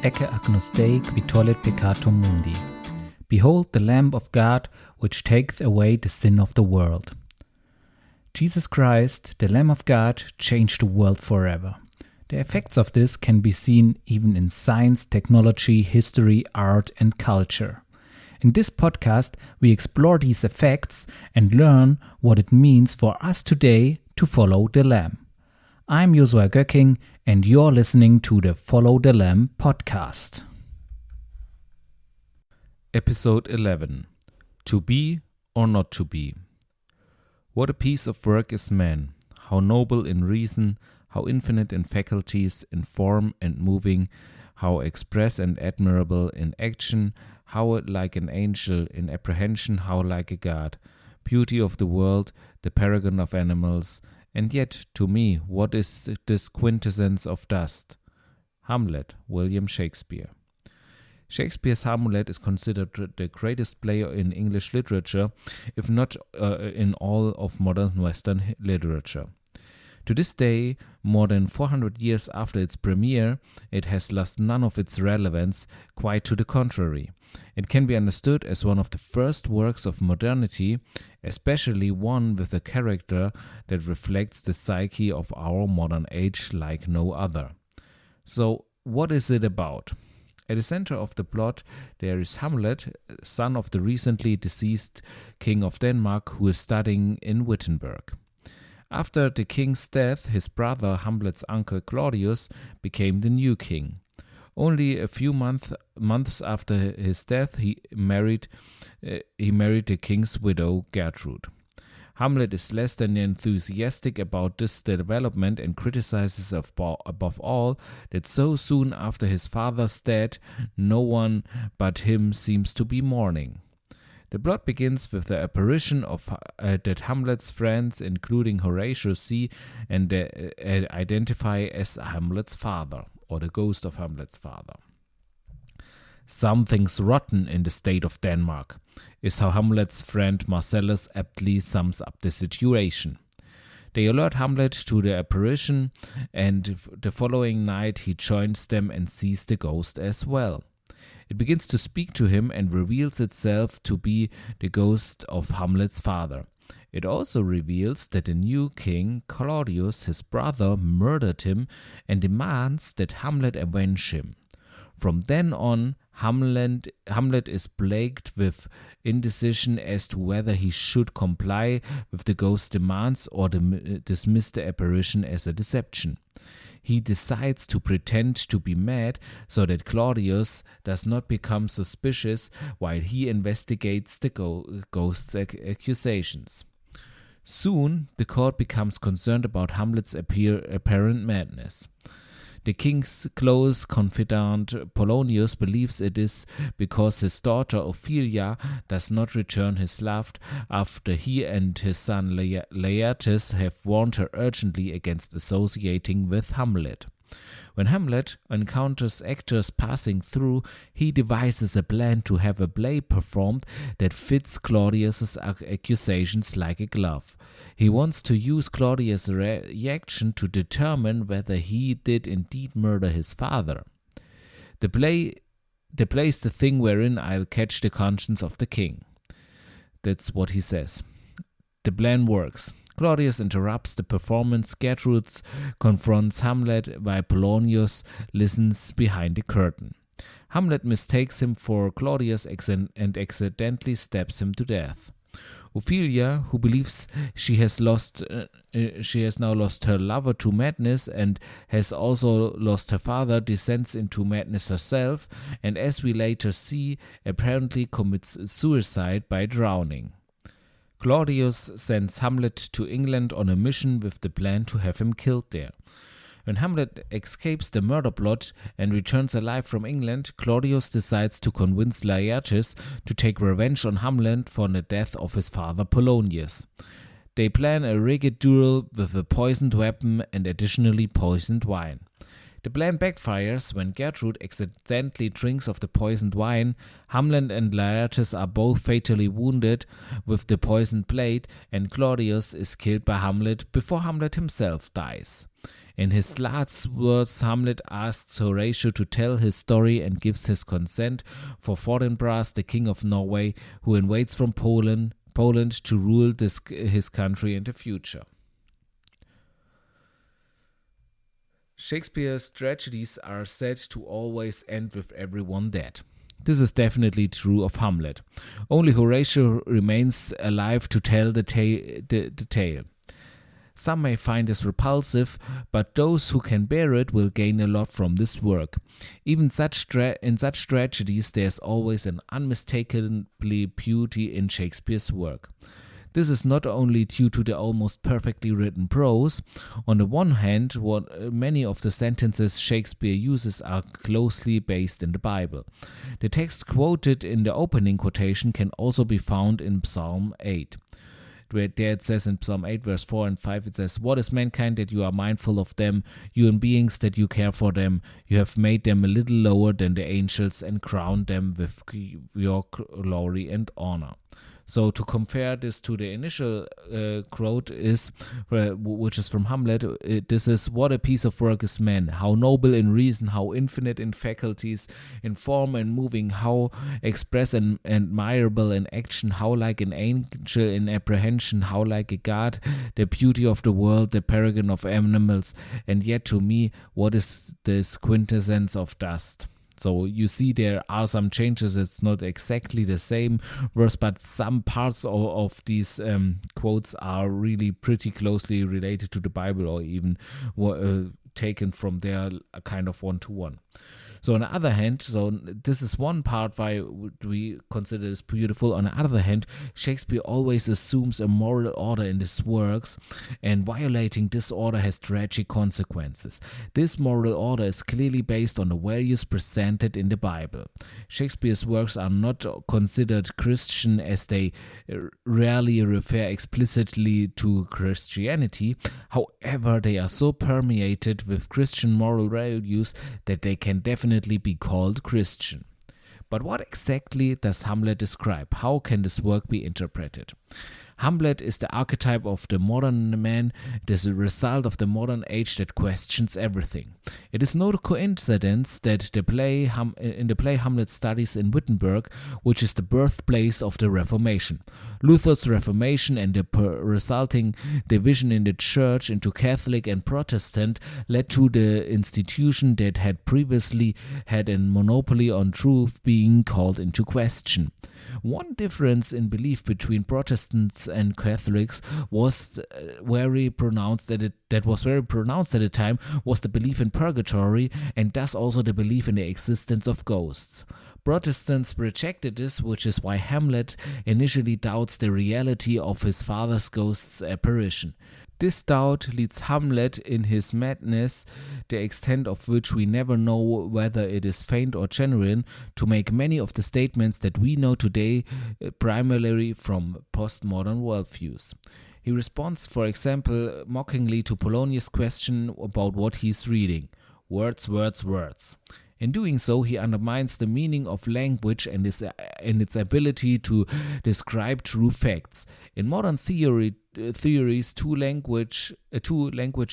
ecce agnosteik vitolet peccatum mundi. Behold the Lamb of God, which taketh away the sin of the world. Jesus Christ, the Lamb of God, changed the world forever. The effects of this can be seen even in science, technology, history, art, and culture. In this podcast, we explore these effects and learn what it means for us today to follow the Lamb. I'm Joshua Göcking, and you're listening to the Follow the Lamb podcast. Episode 11. To be or not to be. What a piece of work is man, how noble in reason, how infinite in faculties, in form and moving, how express and admirable in action, how like an angel in apprehension, how like a god, beauty of the world, the paragon of animals, and yet, to me, what is this quintessence of dust? Hamlet, William Shakespeare. Shakespeare's Hamlet is considered the greatest play in English literature, if not in all of modern Western literature. To this day, more than 400 years after its premiere, it has lost none of its relevance, quite to the contrary. It can be understood as one of the first works of modernity, especially one with a character that reflects the psyche of our modern age like no other. So, what is it about? At the center of the plot, there is Hamlet, son of the recently deceased King of Denmark, who is studying in Wittenberg. After the king's death, his brother, Hamlet's uncle Claudius, became the new king. Only a few months after his death, he married the king's widow, Gertrude. Hamlet is less than enthusiastic about this development and criticizes above all that so soon after his father's death, no one but him seems to be mourning. The plot begins with the apparition of that Hamlet's friends, including Horatio, see and identify as Hamlet's father, or the ghost of Hamlet's father. Something's rotten in the state of Denmark, is how Hamlet's friend Marcellus aptly sums up the situation. They alert Hamlet to the apparition, and the following night he joins them and sees the ghost as well. It begins to speak to him and reveals itself to be the ghost of Hamlet's father. It also reveals that the new king, Claudius, his brother, murdered him and demands that Hamlet avenge him. From then on, Hamlet is plagued with indecision as to whether he should comply with the ghost's demands or dismiss the apparition as a deception. He decides to pretend to be mad so that Claudius does not become suspicious while he investigates the ghost's accusations. Soon, the court becomes concerned about Hamlet's apparent madness. The king's close confidant Polonius believes it is because his daughter Ophelia does not return his love after he and his son Laertes have warned her urgently against associating with Hamlet. When Hamlet encounters actors passing through, he devises a plan to have a play performed that fits Claudius's accusations like a glove. He wants to use Claudius' reaction to determine whether he did indeed murder his father. The play is the thing wherein I'll catch the conscience of the king. That's what he says. The plan works. Claudius interrupts the performance. Gertrude confronts Hamlet while Polonius listens behind the curtain. Hamlet mistakes him for Claudius and accidentally stabs him to death. Ophelia, who believes she has now lost her lover to madness and has also lost her father, descends into madness herself, and as we later see, apparently commits suicide by drowning. Claudius sends Hamlet to England on a mission with the plan to have him killed there. When Hamlet escapes the murder plot and returns alive from England, Claudius decides to convince Laertes to take revenge on Hamlet for the death of his father Polonius. They plan a rigged duel with a poisoned weapon and additionally poisoned wine. The plan backfires when Gertrude accidentally drinks of the poisoned wine. Hamlet and Laertes are both fatally wounded with the poisoned blade, and Claudius is killed by Hamlet before Hamlet himself dies. In his last words, Hamlet asks Horatio to tell his story and gives his consent for Fortinbras, the king of Norway, who invades from Poland to rule his country in the future. Shakespeare's tragedies are said to always end with everyone dead. This is definitely true of Hamlet. Only Horatio remains alive to tell the tale. Some may find this repulsive, but those who can bear it will gain a lot from this work. Even in such tragedies, there's always an unmistakably beauty in Shakespeare's work. This is not only due to the almost perfectly written prose. On the one hand, many of the sentences Shakespeare uses are closely based in the Bible. The text quoted in the opening quotation can also be found in Psalm 8. There it says in Psalm 8 verse 4 and 5, it says, "What is mankind that you are mindful of them, human beings that you care for them? You have made them a little lower than the angels and crowned them with your glory and honor." So to compare this to the initial quote which is from Hamlet, this is, "What a piece of work is man, how noble in reason, how infinite in faculties, in form and moving, how express and admirable in action, how like an angel in apprehension, how like a god, the beauty of the world, the paragon of animals, and yet to me, what is this quintessence of dust?" So you see there are some changes. It's not exactly the same verse, but some parts of these quotes are really pretty closely related to the Bible, or even taken from there kind of one-to-one. So on the other hand, so this is one part why we consider this beautiful. On the other hand, Shakespeare always assumes a moral order in his works, and violating this order has tragic consequences. This moral order is clearly based on the values presented in the Bible. Shakespeare's works are not considered Christian, as they rarely refer explicitly to Christianity. However, they are so permeated with Christian moral values that they can definitely be called Christian. But what exactly does Hamlet describe? How can this work be interpreted? Hamlet is the archetype of the modern man. It is a result of the modern age that questions everything. It is no coincidence that in the play Hamlet studies in Wittenberg, which is the birthplace of the Reformation. Luther's Reformation and the resulting division in the church into Catholic and Protestant led to the institution that had previously had a monopoly on truth being called into question. One difference in belief between Protestants and Catholics was very pronounced at the time was the belief in purgatory, and thus also the belief in the existence of ghosts. Protestants rejected this, which is why Hamlet initially doubts the reality of his father's ghost's apparition. This doubt leads Hamlet in his madness, the extent of which we never know whether it is feigned or genuine, to make many of the statements that we know today primarily from postmodern worldviews. He responds, for example, mockingly to Polonius' question about what he's reading. Words, words, words. In doing so, he undermines the meaning of language and its ability to describe true facts. In modern theories, two language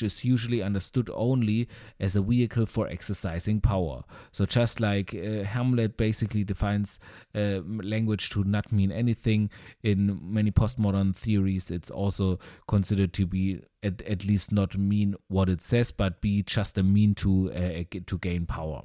is usually understood only as a vehicle for exercising power. So just like Hamlet basically defines language to not mean anything, in many postmodern theories it's also considered to be at least not mean what it says, but be just a mean to gain power.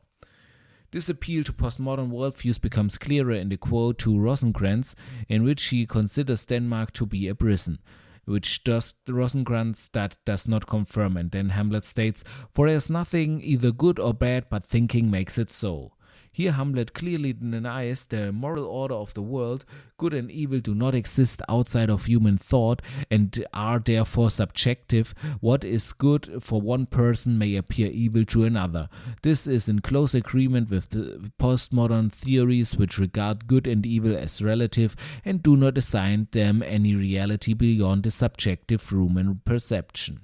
This appeal to postmodern worldviews becomes clearer in the quote to Rosencrantz, in which he considers Denmark to be a prison, which Rosencrantz does not confirm, and then Hamlet states, "For there is nothing either good or bad, but thinking makes it so." Here Hamlet clearly denies the moral order of the world. Good and evil do not exist outside of human thought and are therefore subjective. What is good for one person may appear evil to another. This is in close agreement with the postmodern theories, which regard good and evil as relative and do not assign them any reality beyond the subjective human perception.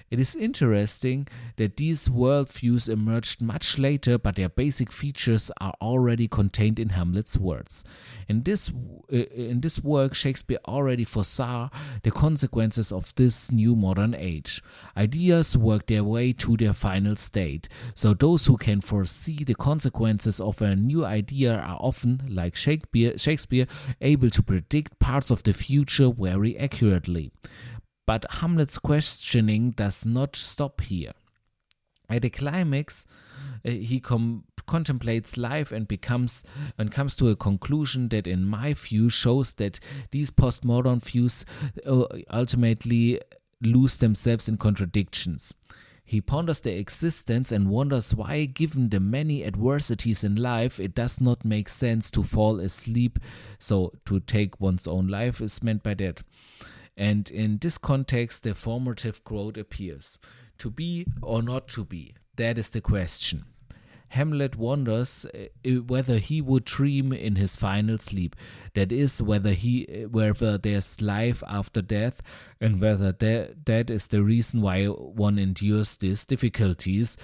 It is interesting that these worldviews emerged much later, but their basic features are already contained in Hamlet's words. In this work, Shakespeare already foresaw the consequences of this new modern age. Ideas work their way to their final state, so those who can foresee the consequences of a new idea are often, like Shakespeare, able to predict parts of the future very accurately. But Hamlet's questioning does not stop here. At the climax, he contemplates life and comes to a conclusion that, in my view, shows that these postmodern views ultimately lose themselves in contradictions. He ponders their existence and wonders why, given the many adversities in life, it does not make sense to fall asleep. So, to take one's own life is meant by that. And in this context, the formative quote appears. To be or not to be, that is the question. Hamlet wonders whether he would dream in his final sleep. That is, whether there's life after death, and whether that is the reason why one endures these difficulties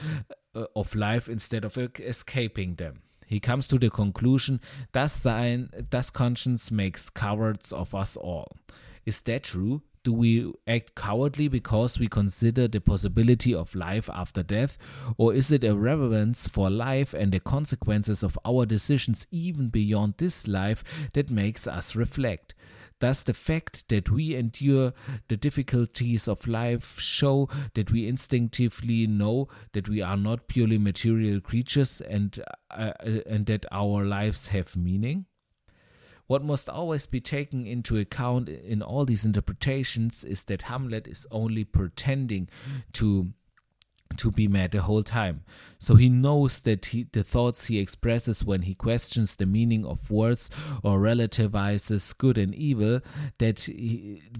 of life instead of escaping them. He comes to the conclusion, thus conscience makes cowards of us all. Is that true? Do we act cowardly because we consider the possibility of life after death? Or is it a reverence for life and the consequences of our decisions even beyond this life that makes us reflect? Does the fact that we endure the difficulties of life show that we instinctively know that we are not purely material creatures and that our lives have meaning? What must always be taken into account in all these interpretations is that Hamlet is only pretending to be mad the whole time. So he knows that the thoughts he expresses when he questions the meaning of words or relativizes good and evil,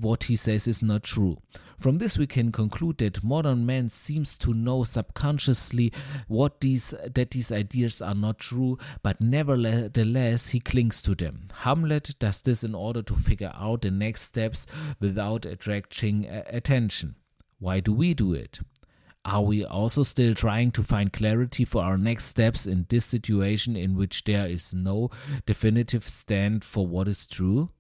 what he says is not true. From this we can conclude that modern man seems to know subconsciously that these ideas are not true, but nevertheless he clings to them. Hamlet does this in order to figure out the next steps without attracting attention. Why do we do it? Are we also still trying to find clarity for our next steps in this situation in which there is no definitive stand for what is true?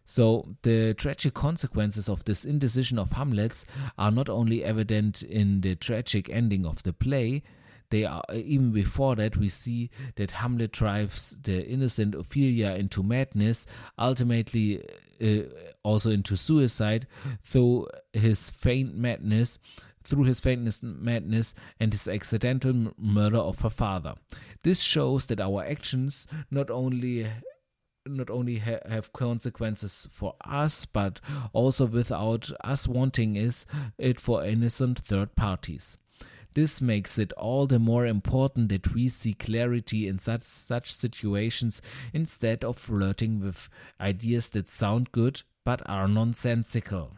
So the tragic consequences of this indecision of Hamlet's are not only evident in the tragic ending of the play. They are even before that. We see that Hamlet drives the innocent Ophelia into madness, ultimately also into suicide through his feigned madness and his accidental murder of her father. This shows that our actions not only have consequences for us, but also, without us wanting it, for innocent third parties. This makes it all the more important that we see clarity in such situations instead of flirting with ideas that sound good but are nonsensical.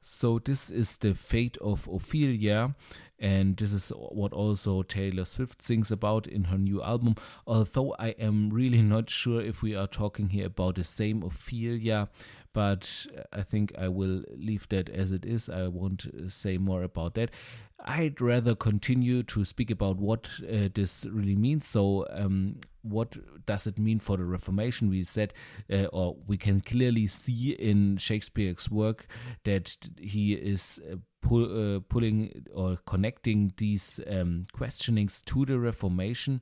So this is the fate of Ophelia, and this is what also Taylor Swift sings about in her new album, although I am really not sure if we are talking here about the same Ophelia, but I think I will leave that as it is. I won't say more about that. I'd rather continue to speak about what this really means. So what does it mean for the Reformation? We said, or we can clearly see in Shakespeare's work that he is pulling or connecting these questionings to the Reformation,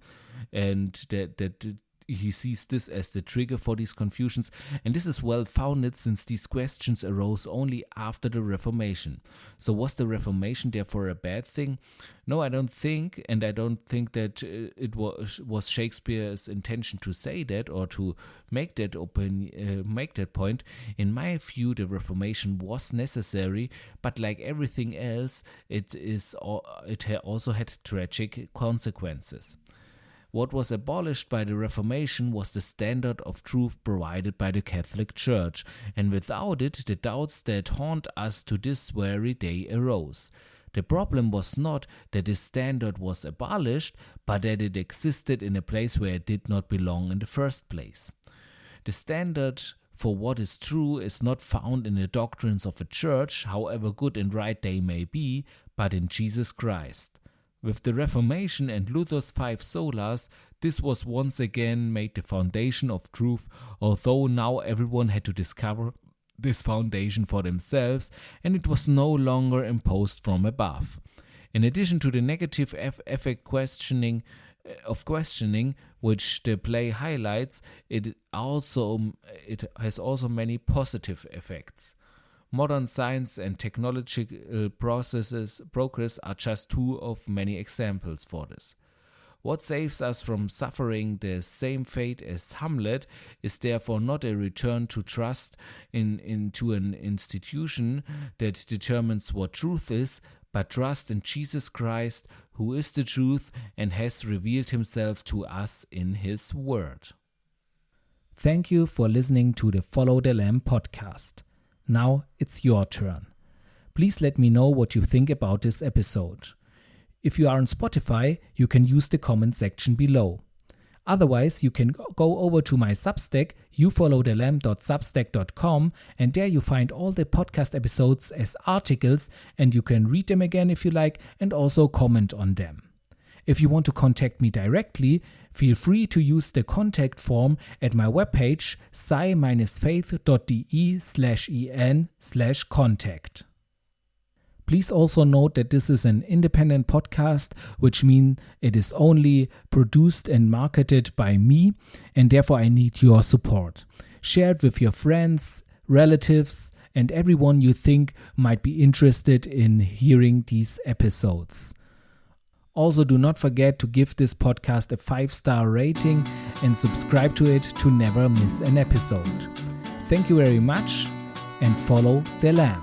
and that he sees this as the trigger for these confusions, and this is well founded since these questions arose only after the Reformation. So was the Reformation therefore a bad thing? No, I don't think, and I don't think that it was Shakespeare's intention to say that or to make that point. In my view, the Reformation was necessary, but like everything else, it also had tragic consequences. What was abolished by the Reformation was the standard of truth provided by the Catholic Church, and without it, the doubts that haunt us to this very day arose. The problem was not that this standard was abolished, but that it existed in a place where it did not belong in the first place. The standard for what is true is not found in the doctrines of a church, however good and right they may be, but in Jesus Christ. With the Reformation and Luther's 5 solas, this was once again made the foundation of truth, although now everyone had to discover this foundation for themselves, and it was no longer imposed from above. In addition to the negative effect questioning, which the play highlights, it has also many positive effects. Modern science and technological progress are just two of many examples for this. What saves us from suffering the same fate as Hamlet is therefore not a return to trust into an institution that determines what truth is, but trust in Jesus Christ, who is the truth and has revealed himself to us in his word. Thank you for listening to the Follow the Lamb podcast. Now it's your turn. Please let me know what you think about this episode. If you are on Spotify, you can use the comment section below. Otherwise, you can go over to my Substack, youfollowthelamb.substack.com, and there you find all the podcast episodes as articles, and you can read them again if you like, and also comment on them. If you want to contact me directly, feel free to use the contact form at my webpage sci-faith.de/en/contact. Please also note that this is an independent podcast, which means it is only produced and marketed by me, and therefore I need your support. Share it with your friends, relatives, and everyone you think might be interested in hearing these episodes. Also, do not forget to give this podcast a 5-star rating and subscribe to it to never miss an episode. Thank you very much, and follow the Lamb.